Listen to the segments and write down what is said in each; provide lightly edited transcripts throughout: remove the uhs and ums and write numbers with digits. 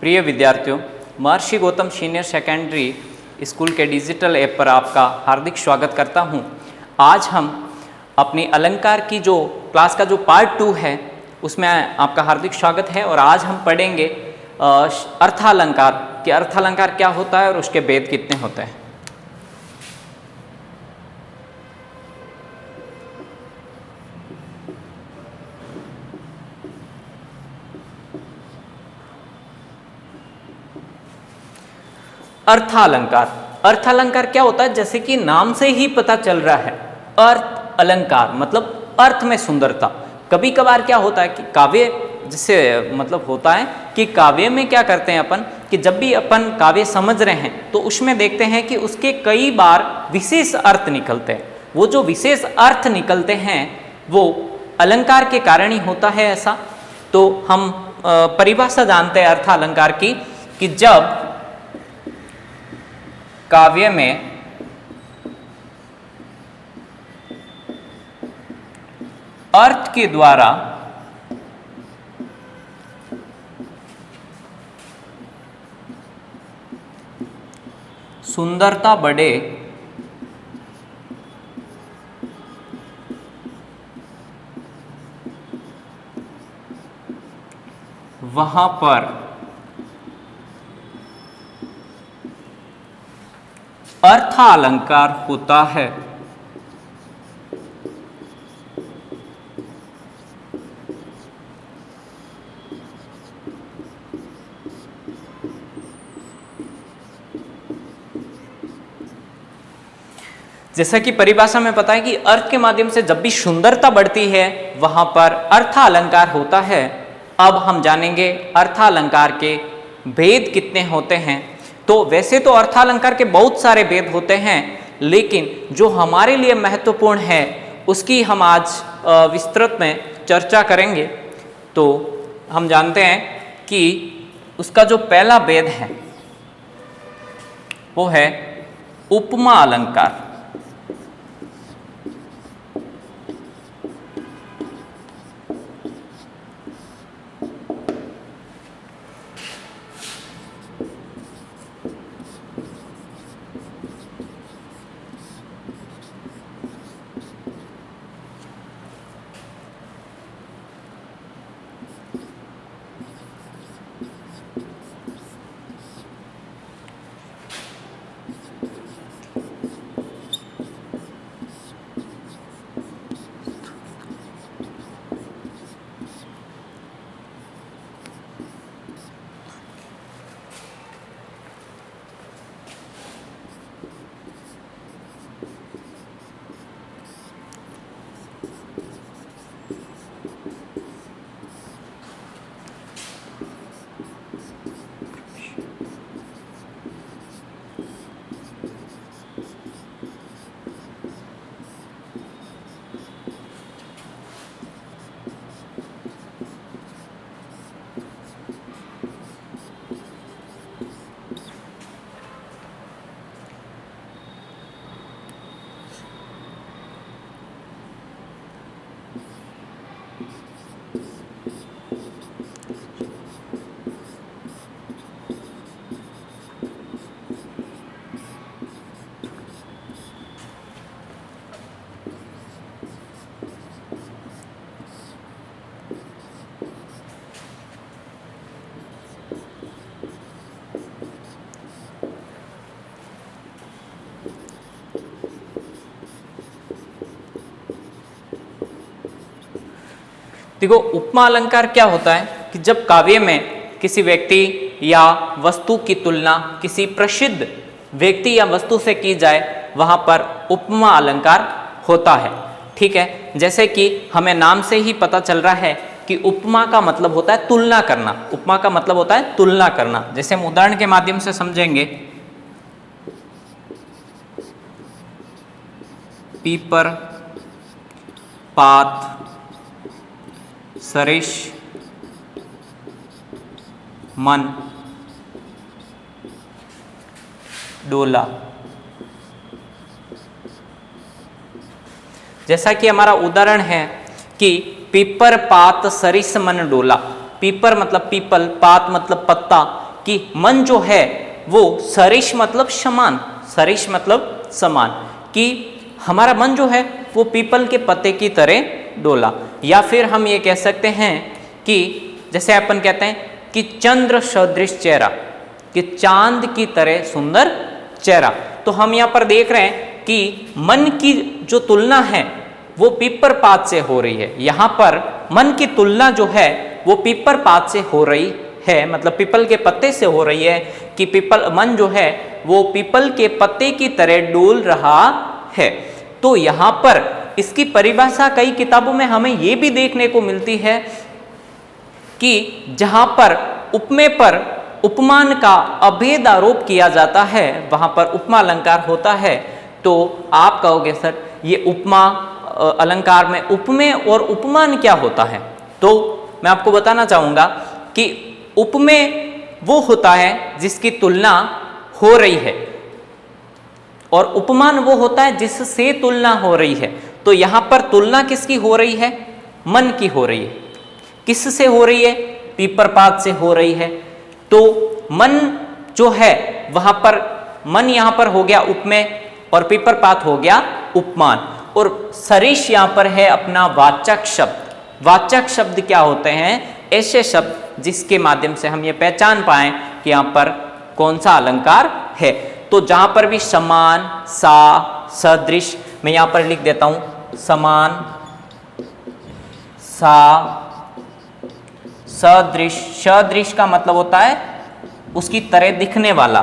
प्रिय विद्यार्थियों, महर्षि Gautam senior secondary school के डिजिटल ऐप पर आपका हार्दिक स्वागत करता हूं। आज हम अपनी अलंकार की जो क्लास का जो पार्ट 2 है उसमें आपका हार्दिक स्वागत है। और आज हम पढ़ेंगे अर्थालंकार कि अर्थालंकार क्या होता है और उसके भेद कितने होते हैं। अर्थालंकार, अर्थालंकार क्या होता है? जैसे कि नाम से ही पता चल रहा है, अर्थ अलंकार मतलब अर्थ में सुंदरता। कभी कभार क्या होता है कि काव्य जिससे मतलब होता है कि काव्य में क्या करते हैं अपन कि जब भी अपन काव्य समझ रहे हैं तो उसमें देखते हैं कि उसके कई बार विशेष अर्थ निकलते हैं। वो जो विशेष अर्थ निकलते हैं वो अलंकार के कारण ही होता है ऐसा। तो हम परिभाषा जानते हैं अर्थालंकार की कि जब काव्य में अर्थ के द्वारा सुंदरता बढ़े वहां पर अर्थालंकार होता है। जैसा कि परिभाषा में पता है कि अर्थ के माध्यम से जब भी सुंदरता बढ़ती है वहां पर अर्थालंकार होता है। अब हम जानेंगे अर्थालंकार के भेद कितने होते हैं। तो वैसे तो अर्थालंकार के बहुत सारे भेद होते हैं, लेकिन जो हमारे लिए महत्वपूर्ण है उसकी हम आज विस्तृत में चर्चा करेंगे। तो हम जानते हैं कि उसका जो पहला भेद है वो है उपमा अलंकार। देखो, उपमा अलंकार क्या होता है कि जब काव्य में किसी व्यक्ति या वस्तु की तुलना किसी प्रसिद्ध व्यक्ति या वस्तु से की जाए वहां पर उपमा अलंकार होता है। ठीक है, जैसे कि हमें नाम से ही पता चल रहा है कि उपमा का मतलब होता है तुलना करना। उपमा का मतलब होता है तुलना करना। जैसे हम उदाहरण के माध्यम से समझेंगे, पीपर, पात, सरिस, मन, डोला। जैसा कि हमारा उदाहरण है कि पीपर, पात, सरिस, मन, डोला। पीपर मतलब पीपल, पात मतलब पत्ता, कि मन जो है वो सरिश मतलब समान, सरिश मतलब समान, कि हमारा मन जो है वो पीपल के पत्ते की तरह डोला। या फिर हम ये कह सकते हैं कि जैसे अपन कहते हैं कि चंद्र सदृश चेहरा, कि चांद की तरह सुंदर चेहरा। तो हम यहाँ पर देख रहे हैं कि मन की जो तुलना है वो पीपर पात से हो रही है। यहाँ पर मन की तुलना जो है वो पीपर पात से हो रही है, मतलब पीपल के पत्ते से हो रही है, कि पीपल मन जो है वो पीपल के पत्ते की तरह डोल रहा है। तो यहाँ पर इसकी परिभाषा कई किताबों में हमें ये भी देखने को मिलती है कि जहाँ पर उपमेय पर उपमान का अभेद आरोप किया जाता है वहाँ पर उपमा अलंकार होता है। तो आप कहोगे सर ये उपमा अलंकार में उपमेय और उपमान क्या होता है? तो मैं आपको बताना चाहूँगा कि उपमेय वो होता है जिसकी तुलना हो रही है, और उपमान वो होता है जिससे तुलना हो रही है। तो यहाँ पर तुलना किसकी हो रही है? मन की हो रही है। किससे हो रही है? पीपरपात से हो रही है। तो मन जो है वहाँ पर, मन यहाँ पर हो गया उपमेय और पीपरपात हो गया उपमान, और सरिश यहाँ पर है अपना वाचक शब्द। वाचक शब्द क्या होते हैं? ऐसे शब्द जिसके माध्यम से हम ये पहचान पाएं कि यहाँ पर कौन सा अलंकार है। तो जहाँ पर भी समान, सा, सदृश, मैं यहाँ पर लिख देता हूँ समान, सा, सदृश। सदृश का मतलब होता है उसकी तरह दिखने वाला,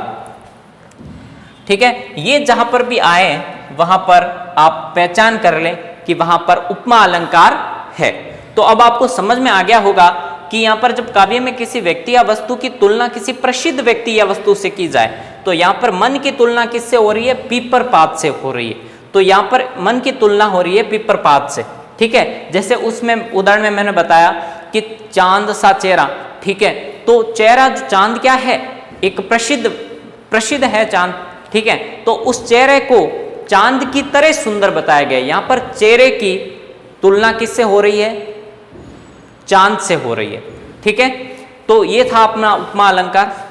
ठीक है। ये जहां पर भी आए वहां पर आप पहचान कर लें कि वहां पर उपमा अलंकार है। तो अब आपको समझ में आ गया होगा कि यहाँ पर जब काव्य में किसी व्यक्ति या वस्तु की तुलना किसी प्रसिद्ध व्यक्ति या वस्तु से की जाए तो यहाँ पर मन की तुलना किससे हो रही है? पीपरपात से हो रही है। तो यहाँ पर मन की तुलना हो रही है पीपरपात से, ठीक है। जैसे उसमें उदाहरण में मैंने बताया कि चांद सा चेहरा, ठीक है। तो चेहरा जो चांद क्या है? एक प्रसिद्ध है चांद, ठीक है। तो उस चेहरे को चांद की तरह सुंदर बताया गया। यहाँ पर चेहरे की तुलना किससे हो रही है? चांद से हो रही है, ठीक है। तो ये था अपना उपमा अलंकार।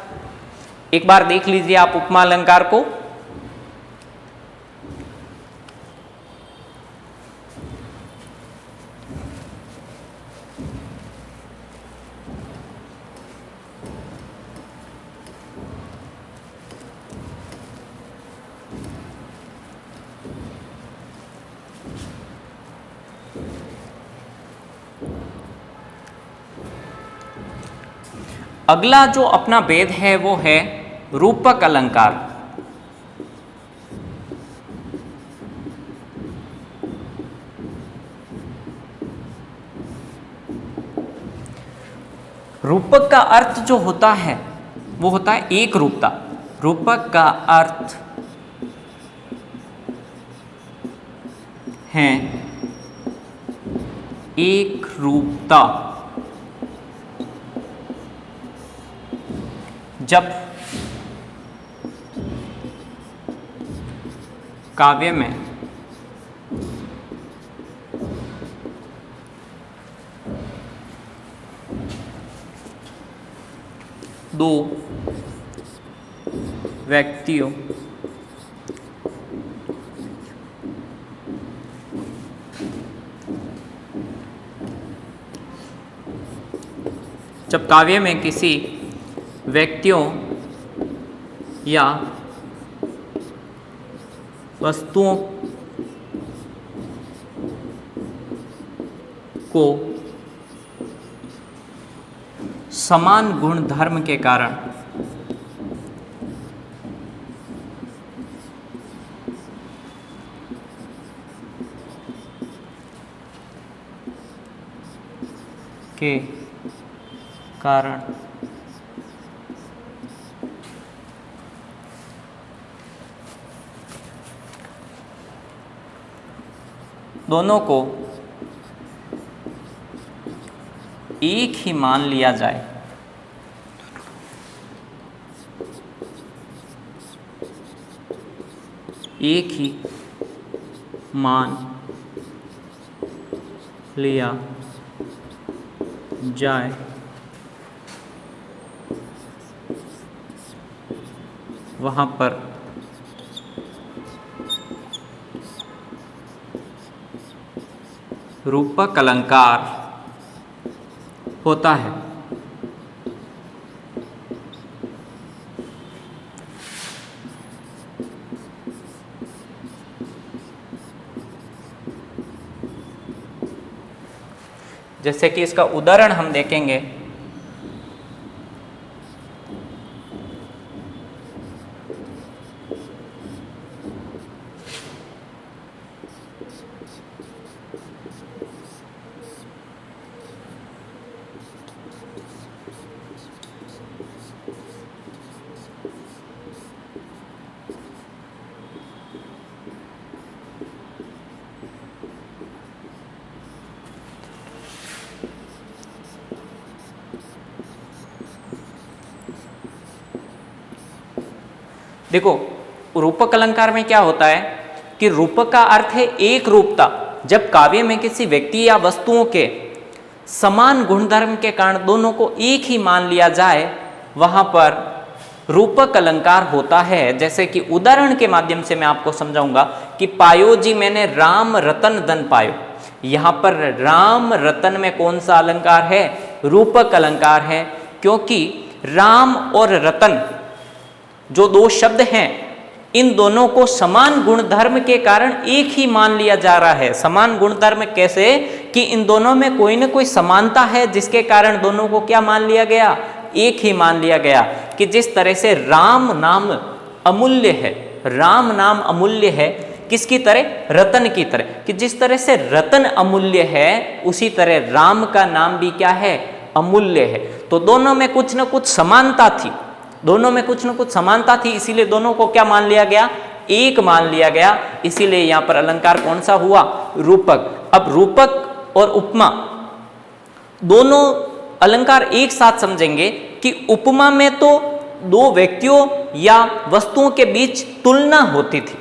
एक बार देख लीजिए आप उपमा अलंकार को। अगला जो अपना भेद है वो है रूपक अलंकार। रूपक का अर्थ जो होता है वो होता है एक रूपता। रूपक का अर्थ है एक रूपता। जब काव्य में दो व्यक्तियों जब काव्य में किसी व्यक्तियों या वस्तुओं को समान गुण धर्म के कारण दोनों को एक ही मान लिया जाए। एक ही मान लिया जाए वहाँ पर रूपक अलंकार होता है। जैसे कि इसका उदाहरण हम देखेंगे। देखो, रूपक अलंकार में क्या होता है कि रूपक का अर्थ है एक रूपता। जब काव्य में किसी व्यक्ति या वस्तुओं के समान गुणधर्म के कारण दोनों को एक ही मान लिया जाए, वहां पर रूपक अलंकार होता है। जैसे कि उदाहरण के माध्यम से मैं आपको समझाऊंगा कि पायो जी मैंने राम रतन धन पायो। यहां पर राम रतन में कौन सा अलंकार है? रूपक अलंकार है, क्योंकि राम और रतन जो दो शब्द हैं, इन दोनों को समान गुणधर्म के कारण एक ही मान लिया जा रहा है। समान गुणधर्म कैसे? कि इन दोनों में कोई ना कोई समानता है, जिसके कारण दोनों को क्या मान लिया गया? एक ही मान लिया गया। कि जिस तरह से राम नाम अमूल्य है, राम नाम अमूल्य है, किसकी तरह? रतन की तरह। कि जिस तरह से रतन अमूल्य है, उसी तरह राम का नाम भी क्या है? अमूल्य है। तो दोनों में कुछ न कुछ समानता थी, दोनों में कुछ न कुछ समानता थी, इसीलिए दोनों को क्या मान लिया गया? एक मान लिया गया। इसीलिए यहां पर अलंकार कौन सा हुआ? रूपक। अब रूपक और उपमा दोनों अलंकार एक साथ समझेंगे कि उपमा में तो दो व्यक्तियों या वस्तुओं के बीच तुलना होती थी,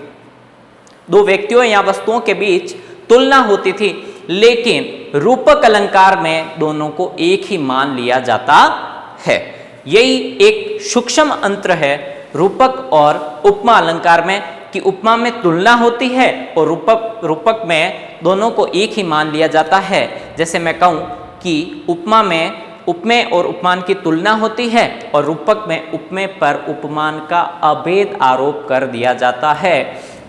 दो व्यक्तियों या वस्तुओं के बीच तुलना होती थी, लेकिन रूपक अलंकार में दोनों को एक ही मान लिया जाता है। यही एक सूक्ष्म अंतर है रूपक और उपमा अलंकार में, कि उपमा में तुलना होती है और रूपक में दोनों को एक ही मान लिया जाता है। जैसे मैं कहूं कि उपमा में उपमेय और उपमान की तुलना होती है और रूपक में उपमेय पर उपमान का अभेद आरोप कर दिया जाता है।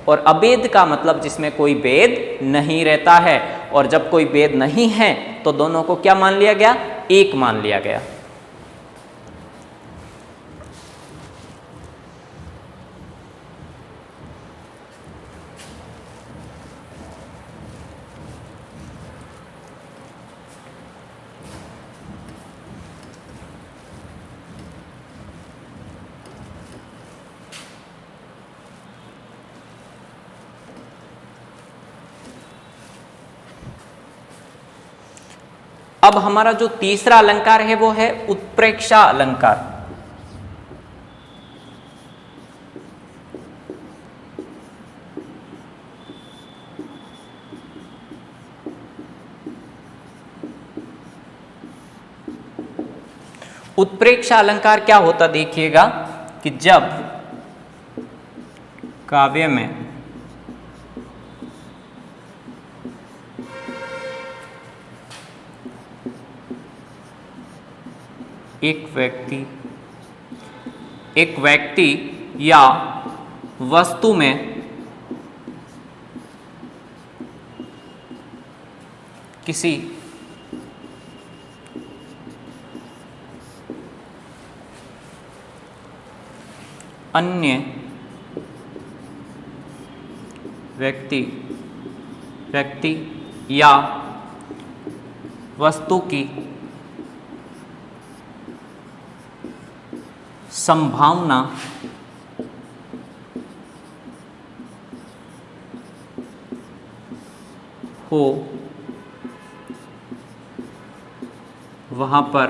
और अभेद का मतलब जिसमें कोई भेद नहीं रहता है, और जब कोई भेद नहीं है तो दोनों को क्या मान लिया गया? एक मान लिया गया। अब हमारा जो तीसरा अलंकार है वो है उत्प्रेक्षा अलंकार। उत्प्रेक्षा अलंकार क्या होता देखिएगा कि जब काव्य में एक व्यक्ति या वस्तु में किसी अन्य व्यक्ति या वस्तु की संभावना हो, वहां पर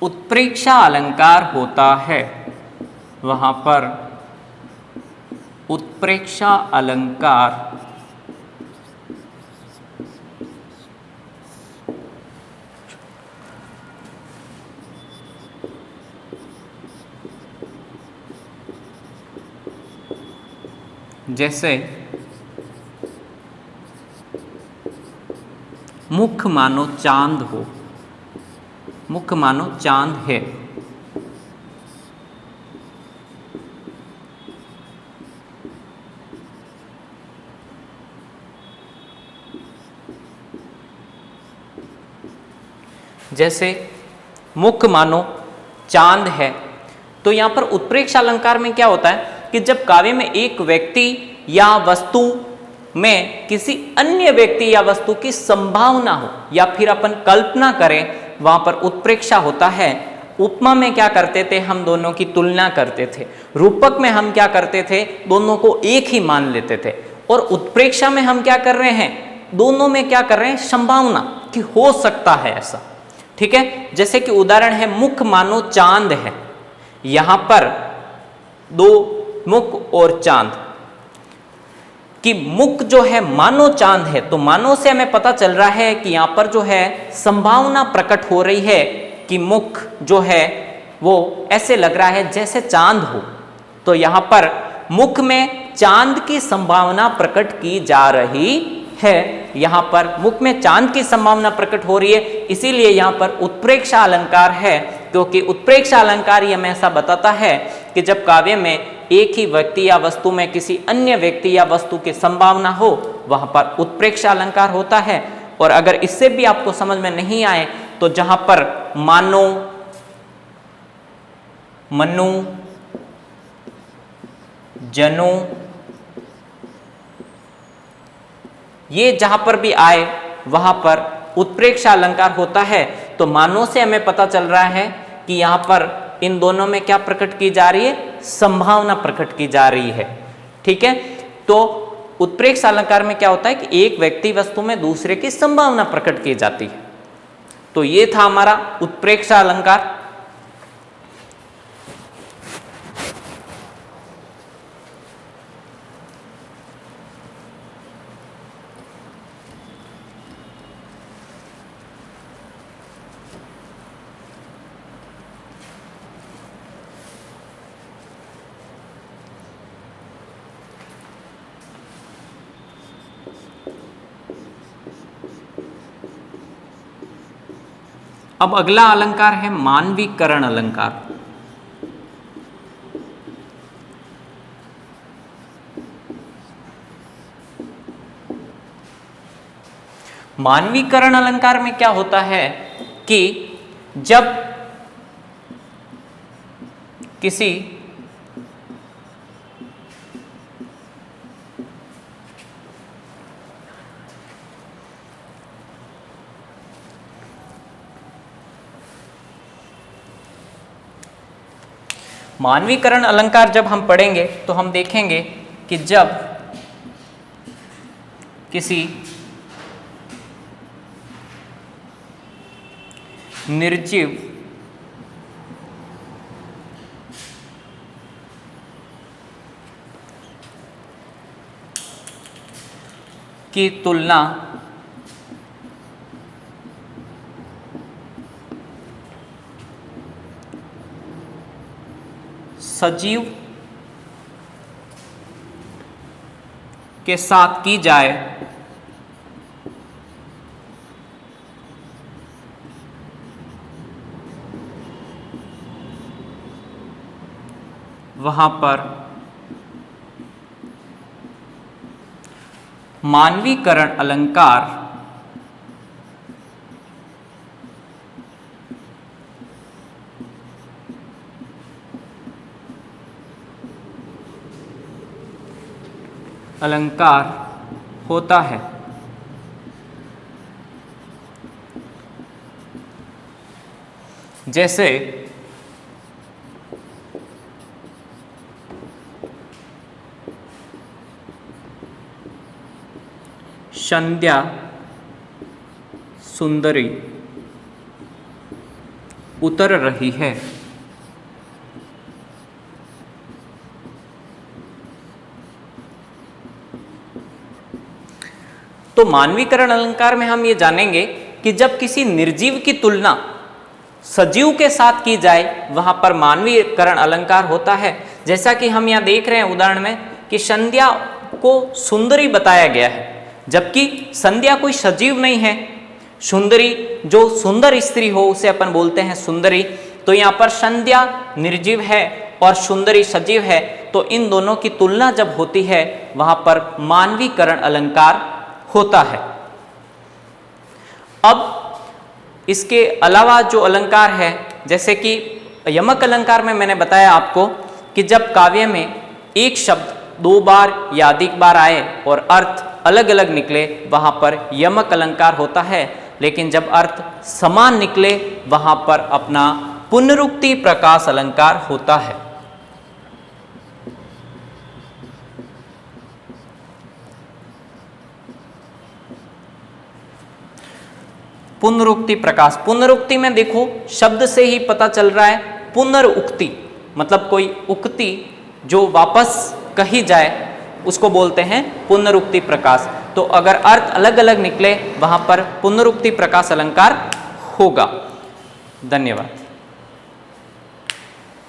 उत्प्रेक्षा अलंकार होता है। वहां पर उत्प्रेक्षा अलंकार जैसे मुख मानो चांद हो, मुख मानो चांद है। जैसे मुख मानो चांद है, तो यहां पर उत्प्रेक्ष अलंकार में क्या होता है कि जब काव्य में एक व्यक्ति या वस्तु में किसी अन्य व्यक्ति या वस्तु की संभावना हो या फिर अपन कल्पना करें, वहां पर उत्प्रेक्षा होता है। उपमा में क्या करते थे, हम दोनों की तुलना करते थे। रूपक में हम क्या करते थे, दोनों को एक ही मान लेते थे। और उत्प्रेक्षा में हम क्या कर रहे हैं, दोनों में क्या कर रहे हैं, संभावना कि हो सकता है ऐसा। ठीक है, जैसे कि उदाहरण है मुख मानो चांद है। यहां पर दो मुख और चांद कि मुख जो है मानो चांद है, तो मानो से हमें पता चल रहा है कि यहां पर जो है संभावना प्रकट हो रही है कि मुख जो है वो ऐसे लग रहा है जैसे चांद हो। तो यहां पर मुख में चांद की संभावना प्रकट की जा रही है। यहां पर मुख में चांद की संभावना प्रकट हो रही है, इसीलिए यहां पर उत्प्रेक्षा अलंकार है। क्योंकि उत्प्रेक्षा अलंकार ये हमें ऐसा बताता है कि जब काव्य में एक ही व्यक्ति या वस्तु में किसी अन्य व्यक्ति या वस्तु की संभावना हो, वहां पर उत्प्रेक्षा अलंकार होता है। और अगर इससे भी आपको समझ में नहीं आए तो जहां पर मानो, मनु, जनु, ये जहां पर भी आए वहां पर उत्प्रेक्षा अलंकार होता है। तो मानो से हमें पता चल रहा है कि यहां पर इन दोनों में क्या प्रकट की जा रही है, संभावना प्रकट की जा रही है। ठीक है, तो उत्प्रेक्षा अलंकार में क्या होता है कि एक व्यक्ति वस्तु में दूसरे की संभावना प्रकट की जाती है। तो ये था हमारा उत्प्रेक्षा अलंकार। अब अगला अलंकार है मानवीकरण अलंकार। मानवीकरण अलंकार में क्या होता है कि जब किसी मानवीकरण अलंकार जब हम पढ़ेंगे तो हम देखेंगे कि जब किसी निर्जीव की तुलना सजीव के साथ की जाए वहां पर मानवीकरण अलंकार अलंकार होता है। जैसे संध्या सुंदरी उतर रही है। तो मानवीकरण अलंकार में हम ये जानेंगे कि जब किसी निर्जीव की तुलना सजीव के साथ की जाए वहां पर मानवीकरण अलंकार होता है। जैसा कि हम यहाँ देख रहे हैं उदाहरण में कि संध्या को सुंदरी बताया गया है, जबकि संध्या कोई सजीव नहीं है। सुंदरी जो सुंदर स्त्री हो उसे अपन बोलते हैं सुंदरी। तो यहाँ पर संध्या निर्जीव है और सुंदरी सजीव है, तो इन दोनों की तुलना जब होती है वहां पर मानवीकरण अलंकार होता है। अब इसके अलावा जो अलंकार है, जैसे कि यमक अलंकार में मैंने बताया आपको कि जब काव्य में एक शब्द 2 बार या अधिक बार आए और अर्थ अलग अलग निकले, वहां पर यमक अलंकार होता है। लेकिन जब अर्थ समान निकले वहां पर अपना पुनरुक्ति प्रकाश अलंकार होता है। पुनरुक्ति प्रकाश, पुनरुक्ति में देखो शब्द से ही पता चल रहा है पुनरुक्ति, मतलब कोई उक्ति जो वापस कही जाए उसको बोलते हैं पुनरुक्ति प्रकाश। तो अगर अर्थ अलग अलग निकले वहां पर पुनरुक्ति प्रकाश अलंकार होगा। धन्यवाद।